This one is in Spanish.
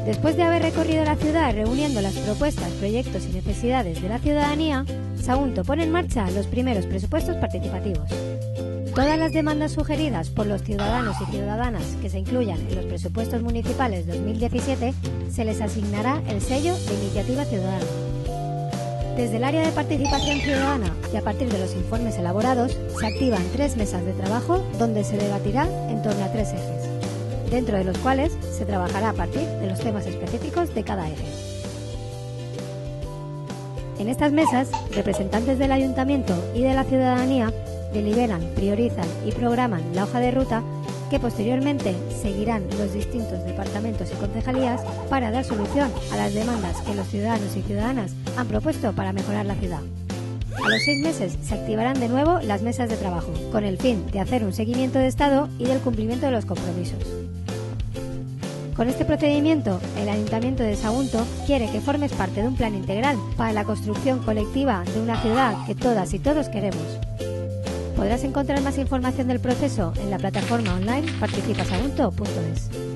Después de haber recorrido la ciudad reuniendo las propuestas, proyectos y necesidades de la ciudadanía, Sagunto pone en marcha los primeros presupuestos participativos. Todas las demandas sugeridas por los ciudadanos y ciudadanas que se incluyan en los presupuestos municipales 2017 se les asignará el sello de Iniciativa Ciudadana. Desde el área de participación ciudadana y a partir de los informes elaborados, se activan 3 mesas de trabajo donde se debatirá en torno a 3 ejes, dentro de los cuales se trabajará a partir de los temas específicos de cada eje. En estas mesas, representantes del Ayuntamiento y de la ciudadanía deliberan, priorizan y programan la hoja de ruta que posteriormente seguirán los distintos departamentos y concejalías para dar solución a las demandas que los ciudadanos y ciudadanas han propuesto para mejorar la ciudad. A los 6 meses se activarán de nuevo las mesas de trabajo, con el fin de hacer un seguimiento de estado y del cumplimiento de los compromisos. Con este procedimiento, el Ayuntamiento de Sagunto quiere que formes parte de un plan integral para la construcción colectiva de una ciudad que todas y todos queremos. Podrás encontrar más información del proceso en la plataforma online participasagunto.es.